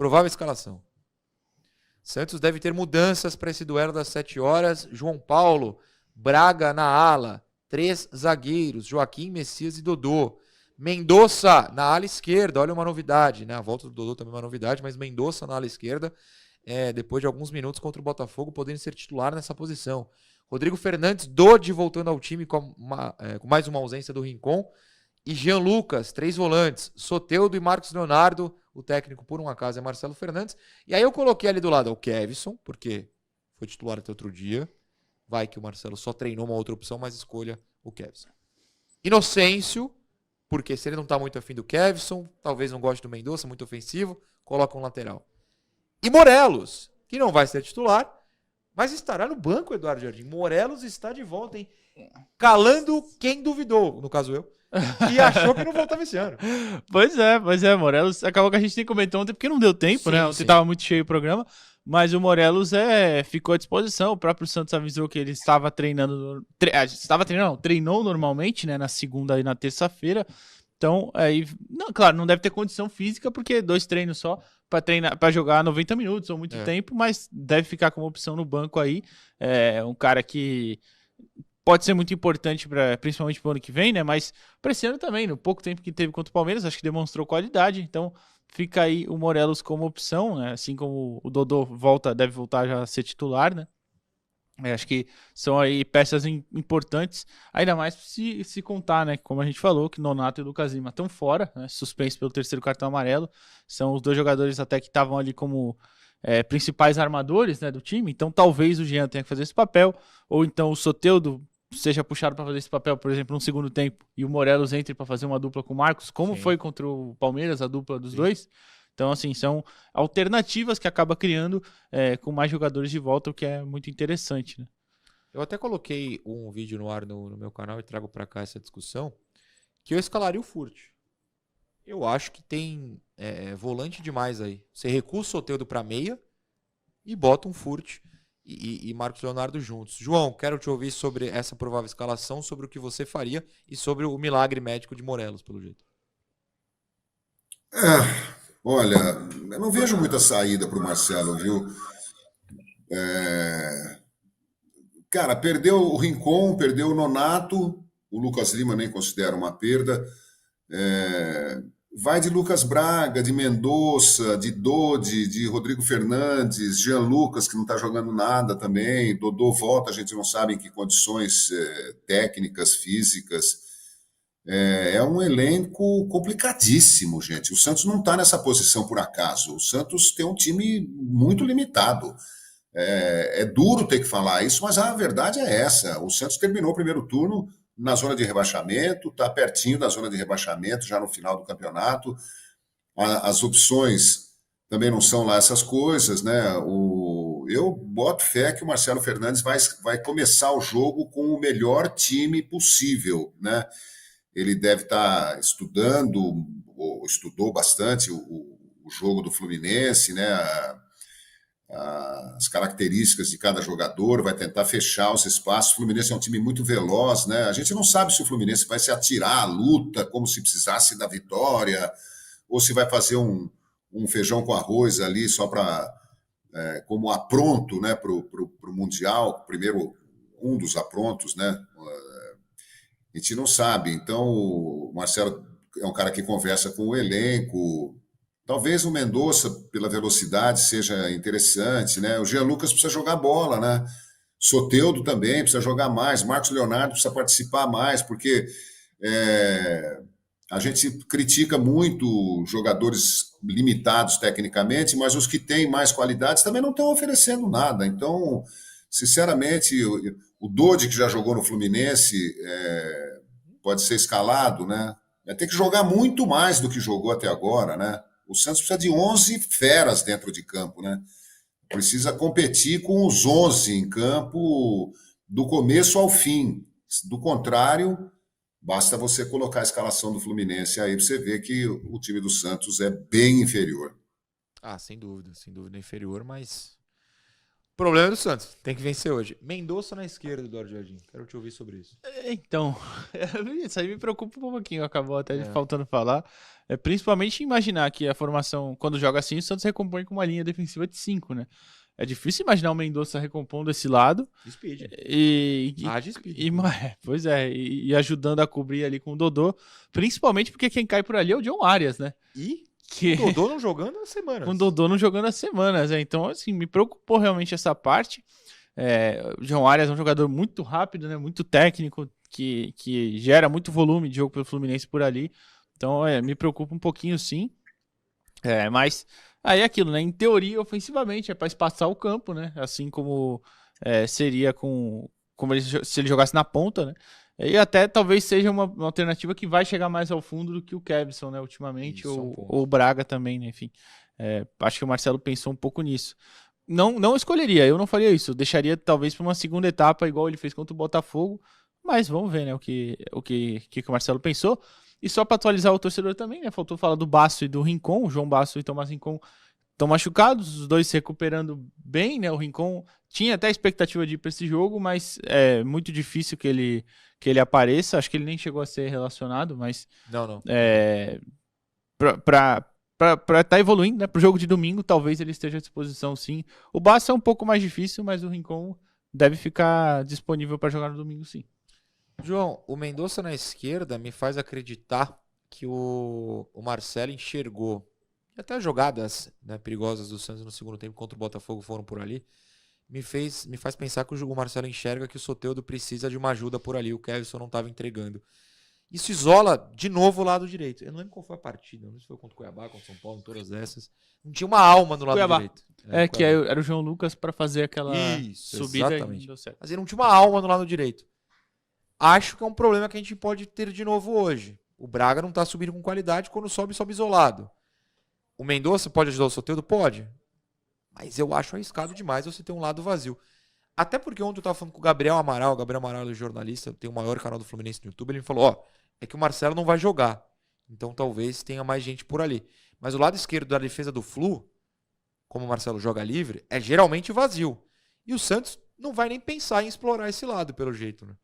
Provável escalação. Santos deve ter mudanças para esse duelo das 7 horas. João Paulo, Braga na ala, 3 zagueiros, Joaquim, Messias e Dodô. Mendonça na ala esquerda, olha uma novidade, né? A volta do Dodô também é uma novidade, mas Mendonça na ala esquerda, depois de alguns minutos contra o Botafogo, podendo ser titular nessa posição. Rodrigo Fernandes, Dodi voltando ao time com mais uma ausência do Rincon. E Jean Lucas, 3 volantes, Soteldo e Marcos Leonardo. O técnico, por um acaso, é Marcelo Fernandes. E aí eu coloquei ali do lado o Kevson, porque foi titular até outro dia. Vai que o Marcelo só treinou uma outra opção, mas escolha o Kevson. Inocêncio, porque se ele não tá muito afim do Kevson, talvez não goste do Mendonça, muito ofensivo, coloca um lateral. E Morelos, que não vai ser titular, mas estará no banco, Eduardo Jardim. Morelos está de volta, hein? Calando quem duvidou, no caso eu, e achou que não voltava esse ano. Pois é, Morelos. Acabou que a gente nem comentou ontem porque não deu tempo, Sim, né? Ontem tava muito cheio o programa. Mas o Morelos ficou à disposição. O próprio Santos avisou que ele estava treinando. Treinou normalmente, né? Na segunda e na terça-feira. Então, aí, não, claro, não deve ter condição física, porque 2 treinos só para treinar, para jogar 90 minutos ou muito tempo, mas deve ficar como opção no banco aí. É um cara que pode ser muito importante, principalmente para o ano que vem, né? Mas para esse ano também, no pouco tempo que teve contra o Palmeiras, acho que demonstrou qualidade. Então, fica aí o Morelos como opção, né? Assim como o Dodô deve voltar já a ser titular, né? Acho que são aí peças importantes, ainda mais se contar, né? Como a gente falou, que Nonato e Lucas Lima estão fora, né, suspensos pelo 3º cartão amarelo. São os 2 jogadores até que estavam ali como principais armadores, né, do time. Então talvez o Jean tenha que fazer esse papel, ou então o Soteldo seja puxado para fazer esse papel, por exemplo, no segundo tempo, e o Morelos entre para fazer uma dupla com o Marcos, como foi contra o Palmeiras, a dupla dos dois. Então, assim, são alternativas que acaba criando com mais jogadores de volta, o que é muito interessante, né? Eu até coloquei um vídeo no ar no meu canal e trago para cá essa discussão, que eu escalaria o Furt. Eu acho que tem volante demais aí. Você recua o Soteldo para meia e bota um Furt e Marcos Leonardo juntos. João, quero te ouvir sobre essa provável escalação, sobre o que você faria e sobre o milagre médico de Morelos, pelo jeito. Olha, eu não vejo muita saída para o Marcelo, viu? Cara, perdeu o Rincon, perdeu o Nonato, o Lucas Lima nem considera uma perda. Vai de Lucas Braga, de Mendonça, de Dodi, de Rodrigo Fernandes, Jean Lucas, que não está jogando nada também. Dodô volta, a gente não sabe em que condições técnicas, físicas. É um elenco complicadíssimo, gente. O Santos não está nessa posição por acaso. O Santos tem um time muito limitado. É duro ter que falar isso, mas a verdade é essa. O Santos terminou o primeiro turno na zona de rebaixamento, está pertinho da zona de rebaixamento, já no final do campeonato. As opções também não são lá essas coisas, né? Eu boto fé que o Marcelo Fernandes vai começar o jogo com o melhor time possível, né? Ele deve estar estudando, ou estudou bastante o jogo do Fluminense, né? As características de cada jogador, vai tentar fechar os espaços. O Fluminense é um time muito veloz, né? A gente não sabe se o Fluminense vai se atirar à luta como se precisasse da vitória, ou se vai fazer um feijão com arroz ali só para como apronto, né, para o Mundial, primeiro um dos aprontos, né? A gente não sabe. Então, o Marcelo é um cara que conversa com o elenco. Talvez o Mendonça, pela velocidade, seja interessante, né? O Jean Lucas precisa jogar bola, né? Soteldo também precisa jogar mais. Marcos Leonardo precisa participar mais, porque a gente critica muito jogadores limitados tecnicamente, mas os que têm mais qualidades também não estão oferecendo nada. Então, sinceramente, o Dodi, que já jogou no Fluminense, pode ser escalado, né? Vai ter que jogar muito mais do que jogou até agora, né? O Santos precisa de 11 feras dentro de campo, né? Precisa competir com os 11 em campo do começo ao fim. Do contrário, basta você colocar a escalação do Fluminense aí para você ver que o time do Santos é bem inferior. Sem dúvida inferior, mas problema é do Santos. Tem que vencer hoje. Mendonça na esquerda, Eduardo Jardim. Quero te ouvir sobre isso. Então, isso aí me preocupa um pouquinho, acabou até faltando falar. Principalmente imaginar que a formação, quando joga assim, o Santos recompõe com uma linha defensiva de 5, né? É difícil imaginar o Mendonça recompondo esse lado. Speed. De Speed. Pois é, e ajudando a cobrir ali com o Dodô. Principalmente porque quem cai por ali é o John Arias, né? O Dodô não jogando há semanas. Com o Dodô não jogando há semanas, Então, assim, me preocupou realmente essa parte. O John Arias é um jogador muito rápido, né? Muito técnico, que gera muito volume de jogo pelo Fluminense por ali. Então, me preocupa um pouquinho, sim. Mas aí é aquilo, né? Em teoria, ofensivamente, é para espaçar o campo, né? Assim como seria se ele jogasse na ponta, né? E até talvez seja uma alternativa que vai chegar mais ao fundo do que o Kevson, né? Ultimamente, ou o Braga também, né? Enfim, acho que o Marcelo pensou um pouco nisso. Não escolheria, eu não faria isso. Eu deixaria talvez para uma segunda etapa, igual ele fez contra o Botafogo. Mas vamos ver, né? O que o Marcelo pensou. E só para atualizar o torcedor também, né? Faltou falar do Basso e do Rincon. O João Basso e Tomás Rincon estão machucados, os dois se recuperando bem, né? O Rincon tinha até expectativa de ir para esse jogo, mas é muito difícil que ele apareça. Acho que ele nem chegou a ser relacionado, mas... Não. Para estar evoluindo, né? Pro jogo de domingo, talvez ele esteja à disposição, sim. O Basso é um pouco mais difícil, mas o Rincon deve ficar disponível para jogar no domingo, sim. João, o Mendonça na esquerda me faz acreditar que o Marcelo enxergou. E até as jogadas, né, perigosas do Santos no segundo tempo contra o Botafogo foram por ali. Me faz pensar que o Marcelo enxerga que o Soteldo precisa de uma ajuda por ali. O Kevson não estava entregando. Isso isola de novo o lado direito. Eu não lembro qual foi a partida. Não sei se foi contra o Cuiabá, contra o São Paulo, em todas essas. Não tinha uma alma no lado Cuiabá. direito. Que era o João Lucas para fazer aquela subida exatamente. E deu certo. Mas ele não tinha uma alma no lado direito. Acho que é um problema que a gente pode ter de novo hoje. O Braga não está subindo com qualidade, quando sobe isolado. O Mendonça pode ajudar o Soteldo? Pode. Mas eu acho arriscado demais você ter um lado vazio. Até porque ontem eu estava falando com o Gabriel Amaral é jornalista, tem o maior canal do Fluminense no YouTube, ele me falou, é que o Marcelo não vai jogar. Então talvez tenha mais gente por ali. Mas o lado esquerdo da defesa do Flu, como o Marcelo joga livre, é geralmente vazio. E o Santos não vai nem pensar em explorar esse lado, pelo jeito, né?